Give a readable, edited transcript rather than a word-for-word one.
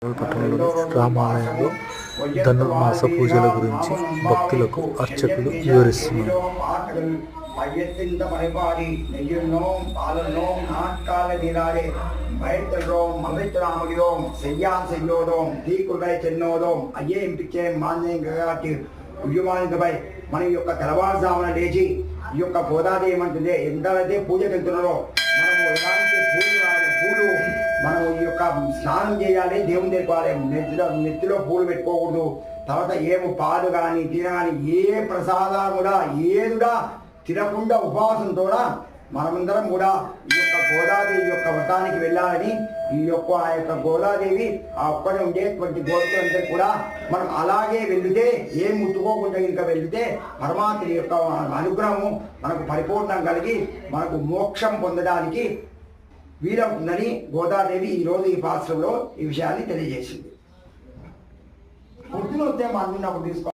పట్టణంలోని రామాలయంలో ధనుర్మాస పూజల గురించి భక్తులకు అర్చకులు వివరిస్తున్నారు. மையத்தின் மறைபாடி நெய்யுண்ணோம் பாலனோம் நாட்கால நீராடே பயத்தல்றோம் அமைத்தராமகிறோம் செய்யான் செய்யோதோம் தீக்குள்ளை చెన్నోదోం అయ్యేం పిచ్చే మాన్యం గగాటి ఉయ్యమానికపై మన యొక్క తెల్లవారుజామున లేచి ఈ యొక్క గోదాదేవి ఏమంటుంది ఎంతైతే పూజకు వెళ్తున్నారో మనము ఎలాంటి పూలు మనం ఈ యొక్క స్నానం చేయాలి, దేవుని తెలపాలి, నెత్తిలో పూలు పెట్టుకోకూడదు. తర్వాత ఏమో పాలు కానీ తినగాని ఏ ప్రసాదం కూడా ఏదుగా తినకుండా ఉపవాసంతో మనమందరం కూడా ఈ యొక్క గోదాదేవి యొక్క వ్రతానికి వెళ్ళాలని ఈ యొక్క ఆ యొక్క గోదాదేవి ఆ ఒక్కడే ఉండేటువంటి గోపికలందరూ కూడా మనం అలాగే వెళితే ఏం ముట్టుకోకుండా ఇంకా వెళితే పరమాత్మ యొక్క అనుగ్రహము మనకు పరిపూర్ణం కలిగి మనకు మోక్షం పొందడానికి వీలవుతుందని గోదాదేవి ఈరోజు ఈ పాత్రలో ఈ విషయాన్ని తెలియజేసింది. వృత్తిలో వస్తే మనం తీసుకో